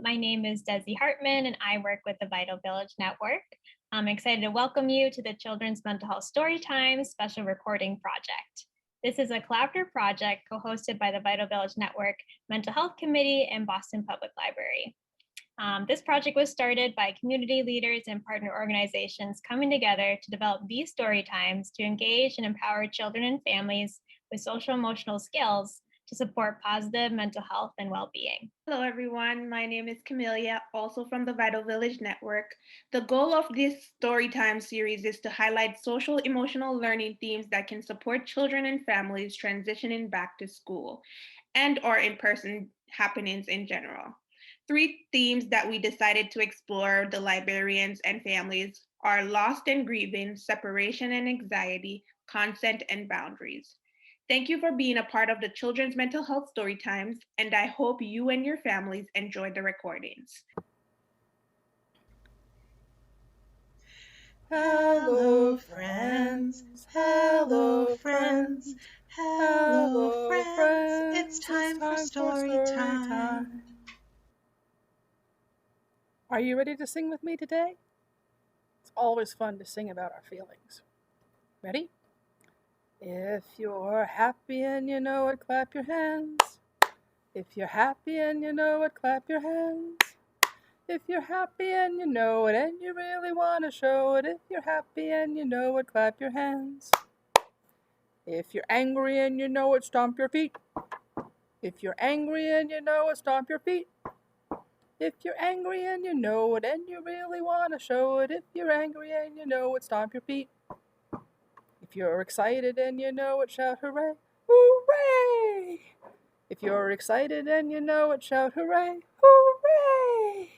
My name is Desi Hartman, and I work with the Vital Village Network. I'm excited to welcome you to the Children's Mental Health Storytime Special Recording Project. This is a collaborative project co-hosted by the Vital Village Network Mental Health Committee and Boston Public Library. This project was started by community leaders and partner organizations coming together to develop these story times to engage and empower children and families with social emotional skills to support positive mental health and well-being. Hello, everyone. My name is Camelia, also from the Vital Village Network. The goal of this Storytime series is to highlight social emotional learning themes that can support children and families transitioning back to school and or in-person happenings in general. Three themes that we decided to explore the librarians and families are lost and grieving, separation and anxiety, consent and boundaries. Thank you for being a part of the Children's Mental Health Storytimes, and I hope you and your families enjoy the recordings. Hello, friends. Hello, friends. Hello, friends. It's time for story time. Are you ready to sing with me today? It's always fun to sing about our feelings. Ready? If you're happy and you know it, clap your hands. If you're happy and you know it, clap your hands. If you're happy and you know it and you really want to show it, if you're happy and you know it, clap your hands. If you're angry and you know it, stomp your feet. If you're angry and you know it, stomp your feet. If you're angry and you know it and you really want to show it, if you're angry and you know it, stomp your feet. If you're excited and you know it, shout hooray, hooray! If you're excited and you know it, shout hooray, hooray!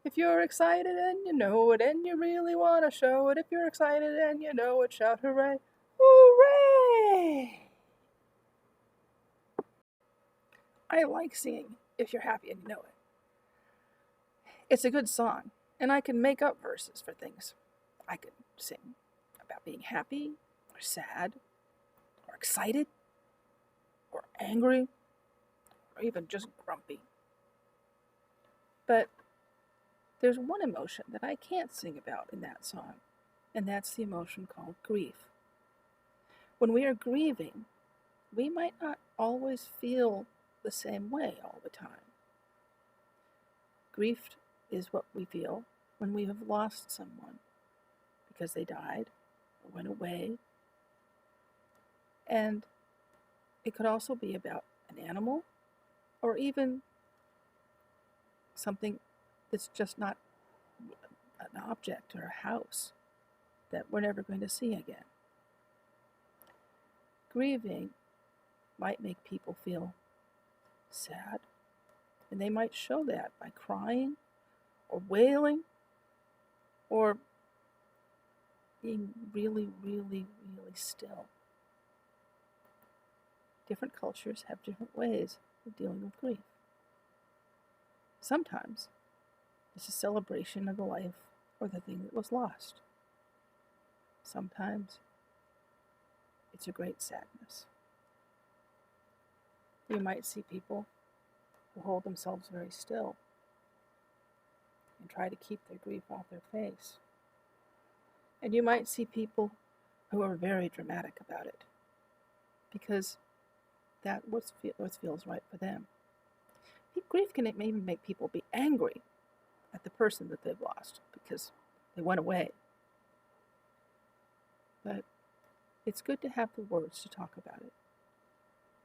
If you're excited and you know it and you really want to show it, if you're excited and you know it, shout hooray, hooray! I like singing If You're Happy and You Know It. It's a good song, and I can make up verses for things. I could sing about being happy, or sad, or excited, or angry, or even just grumpy. But there's one emotion that I can't sing about in that song, and that's the emotion called grief. When we are grieving, we might not always feel the same way all the time. Grief is what we feel when we have lost someone because they died or went away. And it could also be about an animal or even something that's just not an object or a house that we're never going to see again. Grieving might make people feel sad, and they might show that by crying or wailing or being really, really, really still. Different cultures have different ways of dealing with grief. Sometimes it's a celebration of the life or the thing that was lost. Sometimes it's a great sadness. You might see people who hold themselves very still and try to keep their grief off their face. And you might see people who are very dramatic about it because that's what feels right for them. Grief can even make people be angry at the person that they've lost because they went away. But it's good to have the words to talk about it.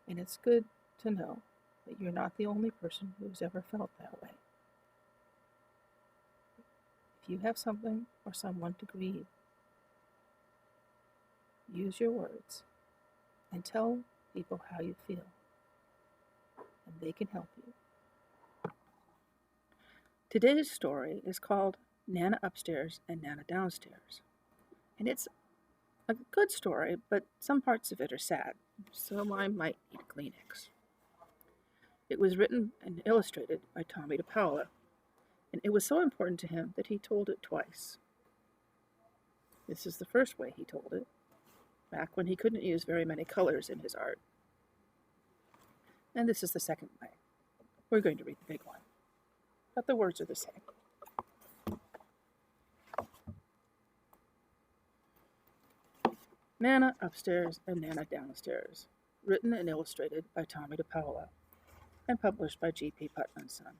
And it's good to know that you're not the only person who's ever felt that way. If you have something or someone to grieve, use your words and tell people how you feel, and they can help you. Today's story is called Nana Upstairs and Nana Downstairs, and it's a good story, but some parts of it are sad, so I might need a Kleenex. It was written and illustrated by Tommy DePaola, and it was so important to him that he told it twice. This is the first way he told it, back when he couldn't use very many colors in his art. And this is the second way. We're going to read the big one. but the words are the same. Nana Upstairs and Nana Downstairs, written and illustrated by Tommy DePaola, and published by G.P. Putnam & Son.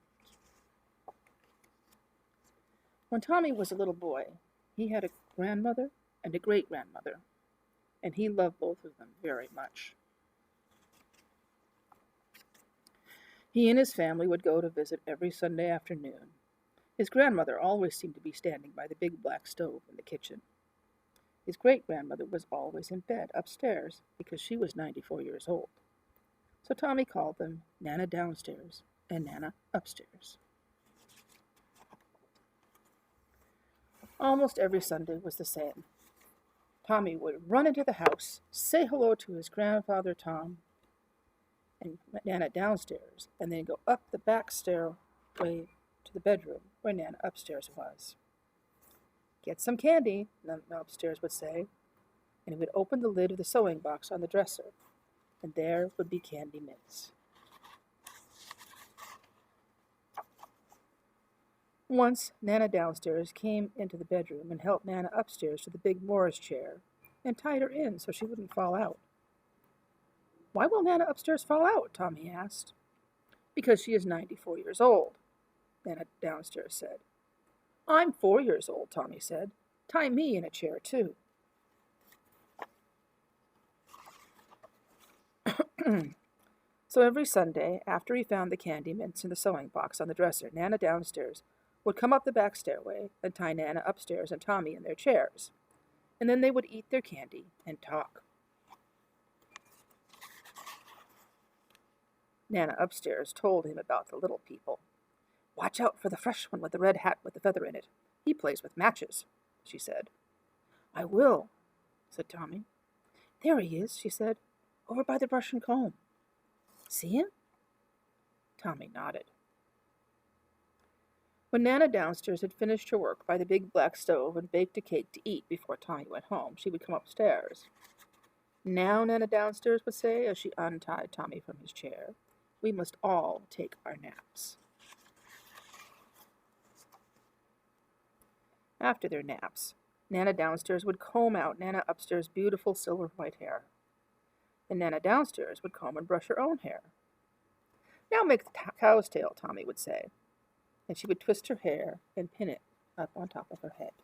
When Tommy was a little boy, he had a grandmother and a great-grandmother, and he loved both of them very much. He and his family would go to visit every Sunday afternoon. His grandmother always seemed to be standing by the big black stove in the kitchen. His great-grandmother was always in bed upstairs because she was 94 years old. So Tommy called them Nana Downstairs and Nana Upstairs. Almost every Sunday was the same. Tommy would run into the house, say hello to his grandfather Tom and Nana Downstairs, and then go up the back stairway to the bedroom where Nana Upstairs was. "Get some candy," Nana Upstairs would say, and he would open the lid of the sewing box on the dresser, and there would be candy mints. Once, Nana Downstairs came into the bedroom and helped Nana Upstairs to the big Morris chair and tied her in so she wouldn't fall out. "Why will Nana Upstairs fall out?" Tommy asked. "Because she is 94 years old," Nana Downstairs said. "I'm 4 years old," Tommy said. "Tie me in a chair, too." So every Sunday, after he found the candy mints in the sewing box on the dresser, Nana Downstairs would come up the back stairway and tie Nana Upstairs and Tommy in their chairs. And then they would eat their candy and talk. Nana Upstairs told him about the little people. "Watch out for the fresh one with the red hat with the feather in it. He plays with matches," she said. "I will," said Tommy. "There he is," she said, "over by the brush and comb. See him?" Tommy nodded. When Nana Downstairs had finished her work by the big black stove and baked a cake to eat before Tommy went home, she would come upstairs. "Now," Nana Downstairs would say as she untied Tommy from his chair, "we must all take our naps." After their naps, Nana Downstairs would comb out Nana Upstairs' beautiful silver white hair. And Nana Downstairs would comb and brush her own hair. "Now make the cow's tail," Tommy would say, and she would twist her hair and pin it up on top of her head.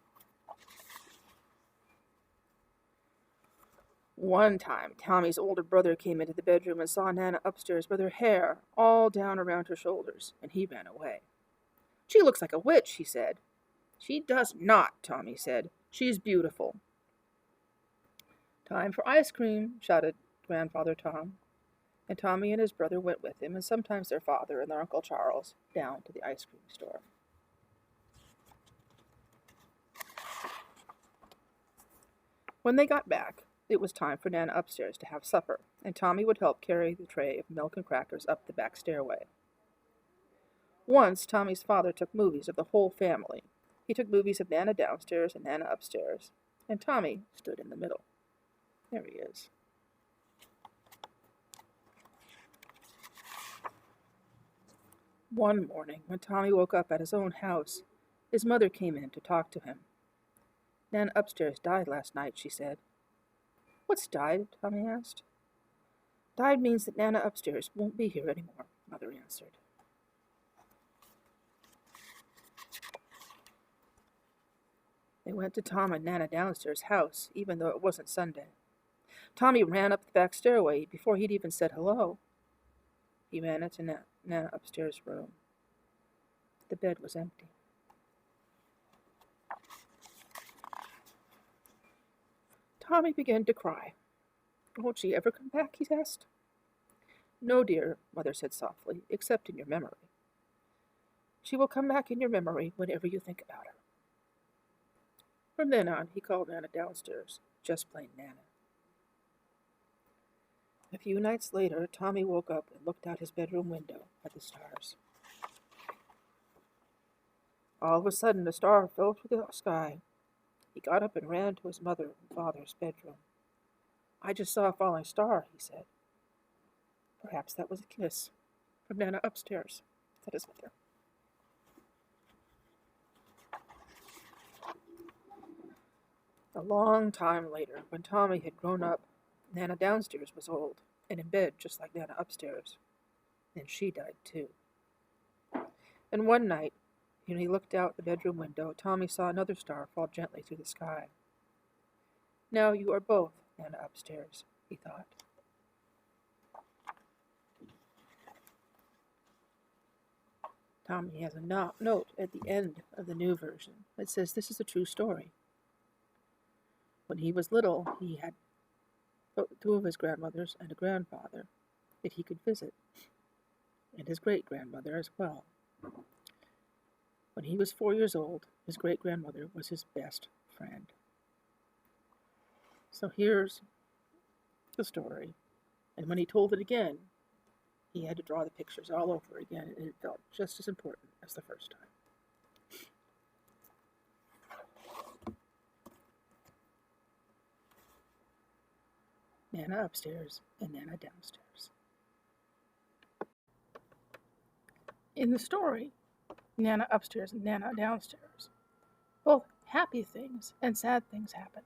One time, Tommy's older brother came into the bedroom and saw Nana Upstairs with her hair all down around her shoulders, and he ran away. "She looks like a witch," he said. "She does not," Tommy said. "She's beautiful." "Time for ice cream," shouted Grandfather Tom, and Tommy and his brother went with him, and sometimes their father and their Uncle Charles, down to the ice cream store. When they got back, it was time for Nana Upstairs to have supper, and Tommy would help carry the tray of milk and crackers up the back stairway. Once, Tommy's father took movies of the whole family. He took movies of Nana Downstairs and Nana Upstairs, and Tommy stood in the middle. There he is. One morning, when Tommy woke up at his own house, his mother came in to talk to him. "Nana Upstairs died last night," she said. "What's died?" Tommy asked. "Died means that Nana Upstairs won't be here anymore," Mother answered. They went to Tom and Nana Downstairs' house, even though it wasn't Sunday. Tommy ran up the back stairway before he'd even said hello. He ran into Nana Upstairs' room. The bed was empty. Tommy began to cry. "Won't she ever come back?" he asked. "No, dear," Mother said softly, "except in your memory. She will come back in your memory whenever you think about her." From then on, he called Nana Downstairs just plain Nana. A few nights later, Tommy woke up and looked out his bedroom window at the stars. All of a sudden, a star fell through the sky. He got up and ran to his mother and father's bedroom. "I just saw a falling star," he said. "Perhaps that was a kiss from Nana Upstairs," said his mother. A long time later, when Tommy had grown up, Nana downstairs was old and in bed just like Nana upstairs. And she died too. And one night, when he looked out the bedroom window, Tommy saw another star fall gently through the sky. Now you are both Nana upstairs, he thought. Tommy has a note at the end of the new version that says this is a true story. When he was little, he had two of his grandmothers and a grandfather that he could visit, and his great-grandmother as well. When he was 4 years old, his great-grandmother was his best friend. So here's the story, and when he told it again, he had to draw the pictures all over again, and it felt just as important as the first time. Nana upstairs and Nana downstairs. In the story, Nana upstairs and Nana downstairs, both happy things and sad things happened.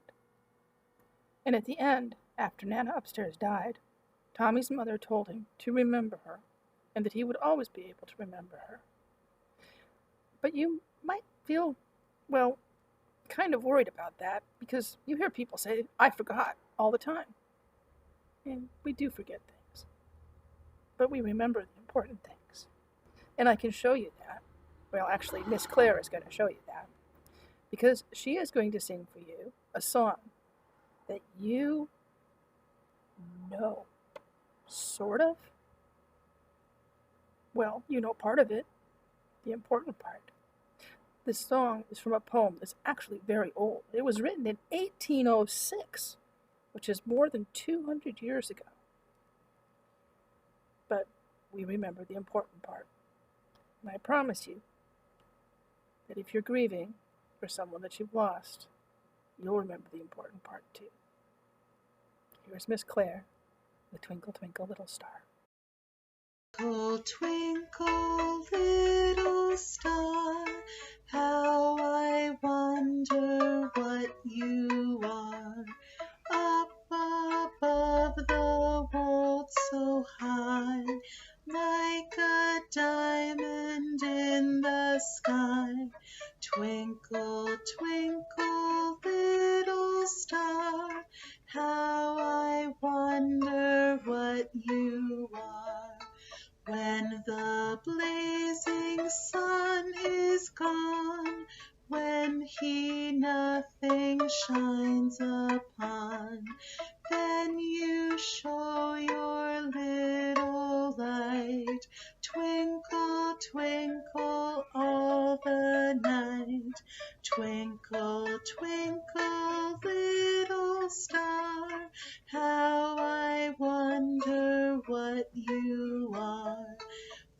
And at the end, after Nana upstairs died, Tommy's mother told him to remember her, and that he would always be able to remember her. But you might feel, well, kind of worried about that, because you hear people say, "I forgot," all the time. And we do forget things. But we remember the important things. And I can show you that. Well, actually, Miss Claire is going to show you that. Because she is going to sing for you a song that you know. Sort of. Well, you know part of it. The important part. This song is from a poem that's actually very old. It was written in 1806, which is more than 200 years ago. But we remember the important part. And I promise you that if you're grieving for someone that you've lost, you'll remember the important part too. Here's Miss Claire with Twinkle, Twinkle, Little Star. Twinkle, twinkle, little star, how I wonder what you are. Up above the world so high, like a diamond in the sky. Twinkle, twinkle, little star, how I wonder what you are. When the blazing sun is gone, when he nothing shines upon, then you show your little light. Twinkle, twinkle, all the night. Twinkle, twinkle, little star, how I wonder what you are.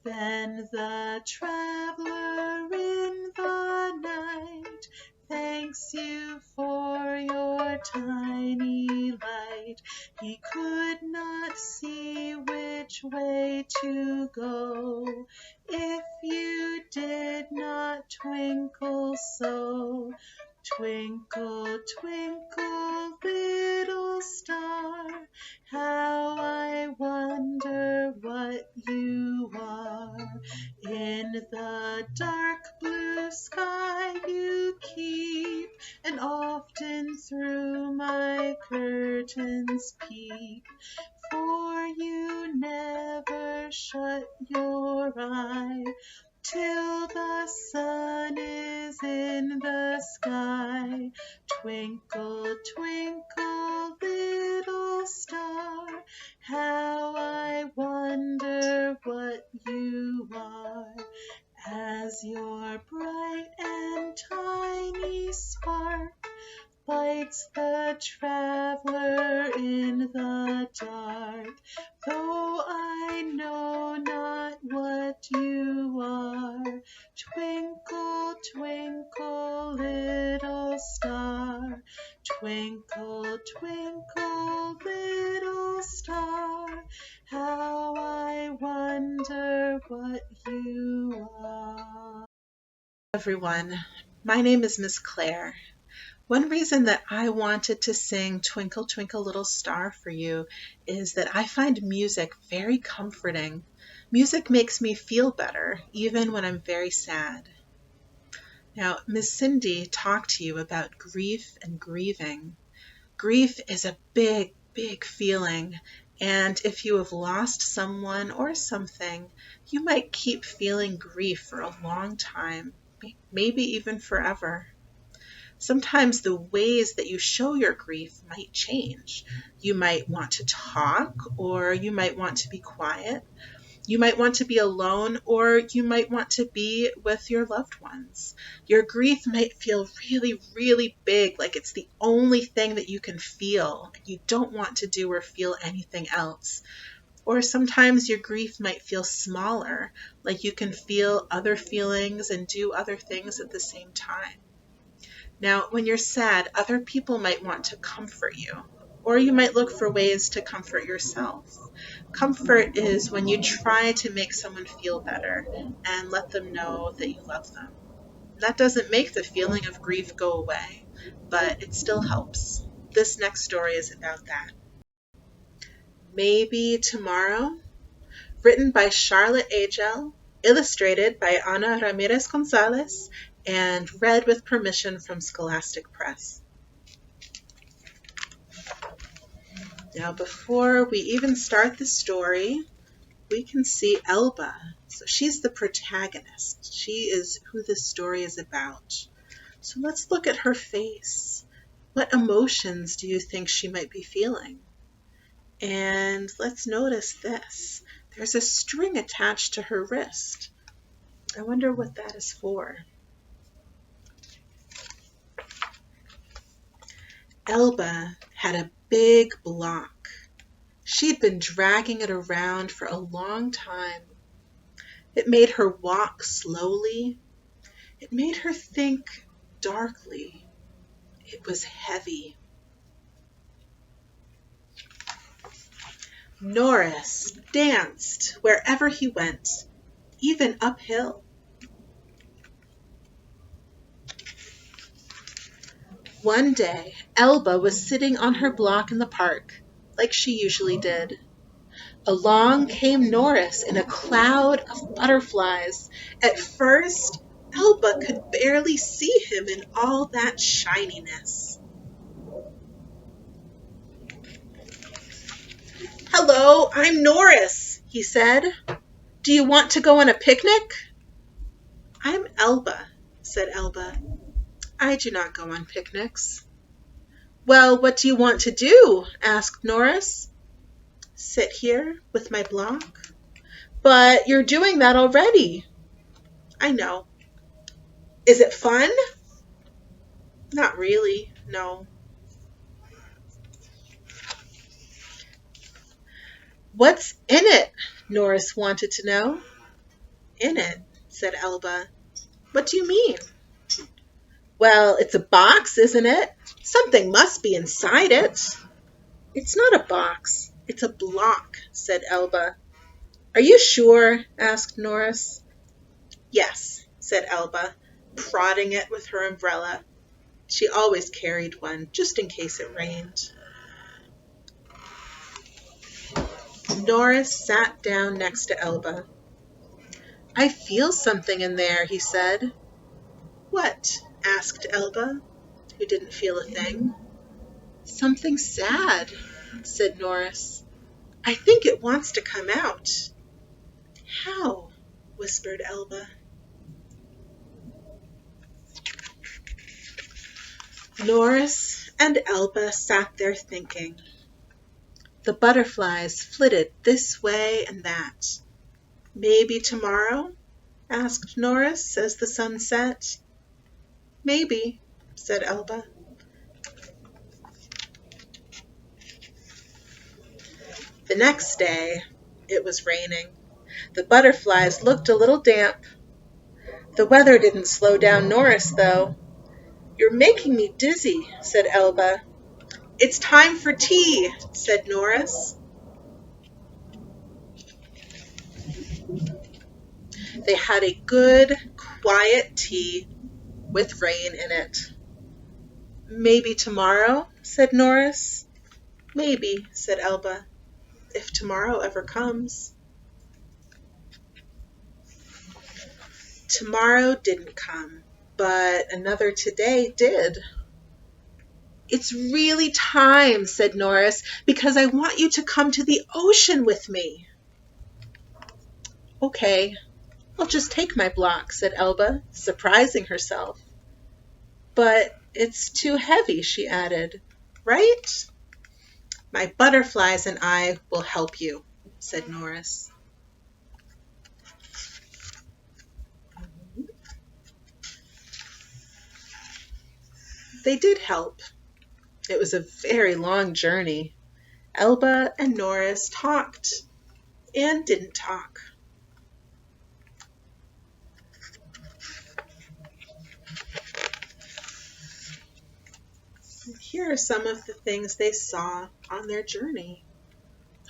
Then the traveler in the night thanks you for your tiny light. He could not see which way to go if you did not twinkle so. Twinkle, twinkle, little star, how I wonder what you are. In the dark blue sky you keep, and often through my curtains peep. For you never shut your eye till the sun is in the sky. Twinkle, twinkle, little star, how I wonder what you are. As your bright and tiny spark lights the traveler in the dark, though I know not what you are. Twinkle, twinkle, little star. Twinkle, twinkle, little star, how I wonder what you are. Everyone, my name is Miss Claire. One reason that I wanted to sing Twinkle, Twinkle, Little Star for you is that I find music very comforting. Music makes me feel better, even when I'm very sad. Now, Miss Cindy talked to you about grief and grieving. Grief is a big, big feeling, and if you have lost someone or something, you might keep feeling grief for a long time, maybe even forever. Sometimes the ways that you show your grief might change. You might want to talk, or you might want to be quiet. You might want to be alone, or you might want to be with your loved ones. Your grief might feel really, really big, like it's the only thing that you can feel. You don't want to do or feel anything else. Or sometimes your grief might feel smaller, like you can feel other feelings and do other things at the same time. Now, when you're sad, other people might want to comfort you, or you might look for ways to comfort yourself. Comfort is when you try to make someone feel better and let them know that you love them. That doesn't make the feeling of grief go away, but it still helps. This next story is about that. Maybe Tomorrow, written by Charlotte Agel, illustrated by Ana Ramirez Gonzalez, and read with permission from Scholastic Press. Now, before we even start the story, we can see Elba. So she's the protagonist. She is who this story is about. So let's look at her face. What emotions do you think she might be feeling? And let's notice this. There's a string attached to her wrist. I wonder what that is for. Elba had a big block. She'd been dragging it around for a long time. It made her walk slowly. It made her think darkly. It was heavy. Norris danced wherever he went, even uphill. One day, Elba was sitting on her block in the park, like she usually did. Along came Norris in a cloud of butterflies. At first, Elba could barely see him in all that shininess. "Hello, I'm Norris," he said. "Do you want to go on a picnic?" "I'm Elba," said Elba. "I do not go on picnics." "Well, what do you want to do?" asked Norris. "Sit here with my block." "But you're doing that already." "I know." "Is it fun?" "Not really, no." "What's in it?" Norris wanted to know. "In it?" said Elba. "What do you mean?" "Well, it's a box, isn't it? Something must be inside it." "It's not a box. It's a block," said Elba. "Are you sure?" asked Norris. "Yes," said Elba, prodding it with her umbrella. She always carried one, just in case it rained. Norris sat down next to Elba. "I feel something in there," he said. "What?" asked Elba, who didn't feel a thing. "Something sad," said Norris. "I think it wants to come out." "How?" whispered Elba. Norris and Elba sat there thinking. The butterflies flitted this way and that. "Maybe tomorrow?" asked Norris as the sun set. "Maybe," said Elba. The next day, it was raining. The butterflies looked a little damp. The weather didn't slow down Norris, though. "You're making me dizzy," said Elba. "It's time for tea," said Norris. They had a good, quiet tea with rain in it. Maybe tomorrow, said Norris. Maybe, said Elba, if tomorrow ever comes. Tomorrow didn't come, but another today did. It's really time, said Norris, because I want you to come to the ocean with me. Okay, I'll just take my block, said Elba, surprising herself. But it's too heavy, she added. Right? My butterflies and I will help you, said Norris. They did help. It was a very long journey. Elba and Norris talked and didn't talk. Here are some of the things they saw on their journey.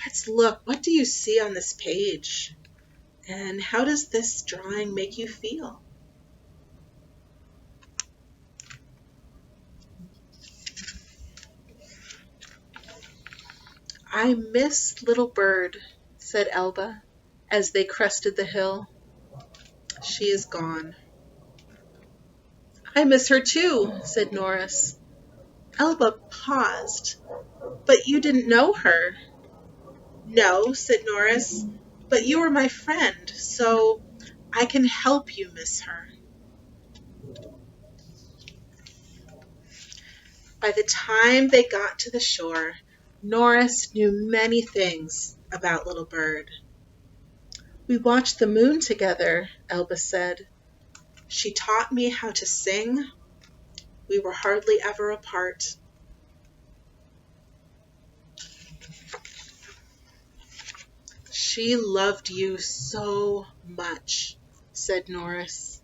Let's look. What do you see on this page? And how does this drawing make you feel? I miss little bird, said Elba, as they crested the hill. She is gone. I miss her too, said Norris. Elba paused. But you didn't know her. No, said Norris, but you are my friend, so I can help you miss her. By the time they got to the shore, Norris knew many things about Little Bird. We watched the moon together, Elba said. She taught me how to sing. We were hardly ever apart. She loved you so much, said Norris.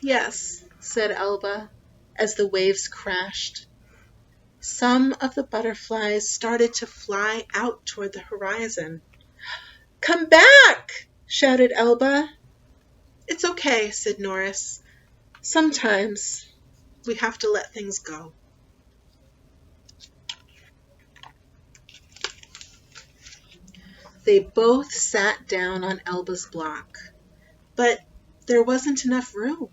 Yes, said Elba, as the waves crashed. Some of the butterflies started to fly out toward the horizon. Come back, shouted Elba. It's okay, said Norris. Sometimes we have to let things go. They both sat down on Elba's block, but there wasn't enough room.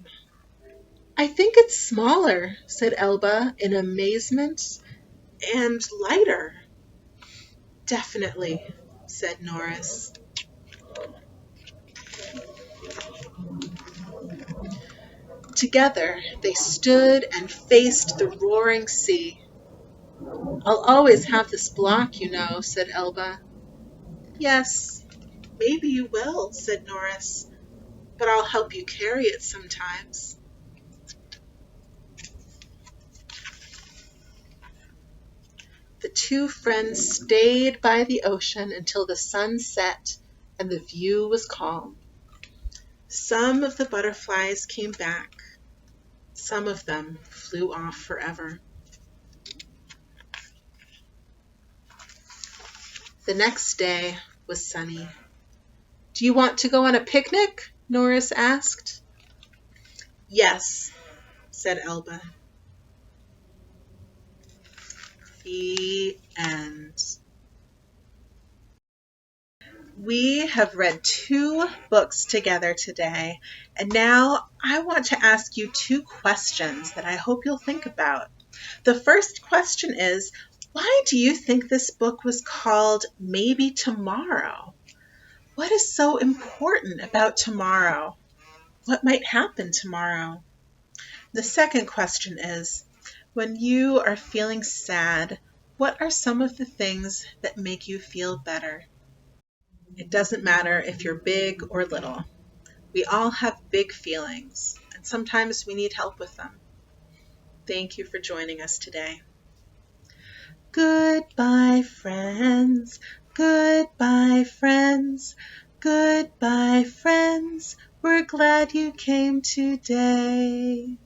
I think it's smaller, said Elba in amazement, and lighter. Definitely, said Norris. Together they stood and faced the roaring sea. I'll always have this block, you know, said Elba. Yes, maybe you will, said Norris, but I'll help you carry it sometimes. The two friends stayed by the ocean until the sun set and the view was calm. Some of the butterflies came back. Some of them flew off forever. The next day was sunny. Do you want to go on a picnic? Norris asked. Yes, said Elba. The end. We have read 2 books together today, and now I want to ask you 2 questions that I hope you'll think about. The first question is, why do you think this book was called Maybe Tomorrow? What is so important about tomorrow? What might happen tomorrow? The second question is, when you are feeling sad, what are some of the things that make you feel better? It doesn't matter if you're big or little. We all have big feelings, and sometimes we need help with them. Thank you for joining us today. Goodbye, friends. Goodbye, friends. Goodbye, friends. We're glad you came today.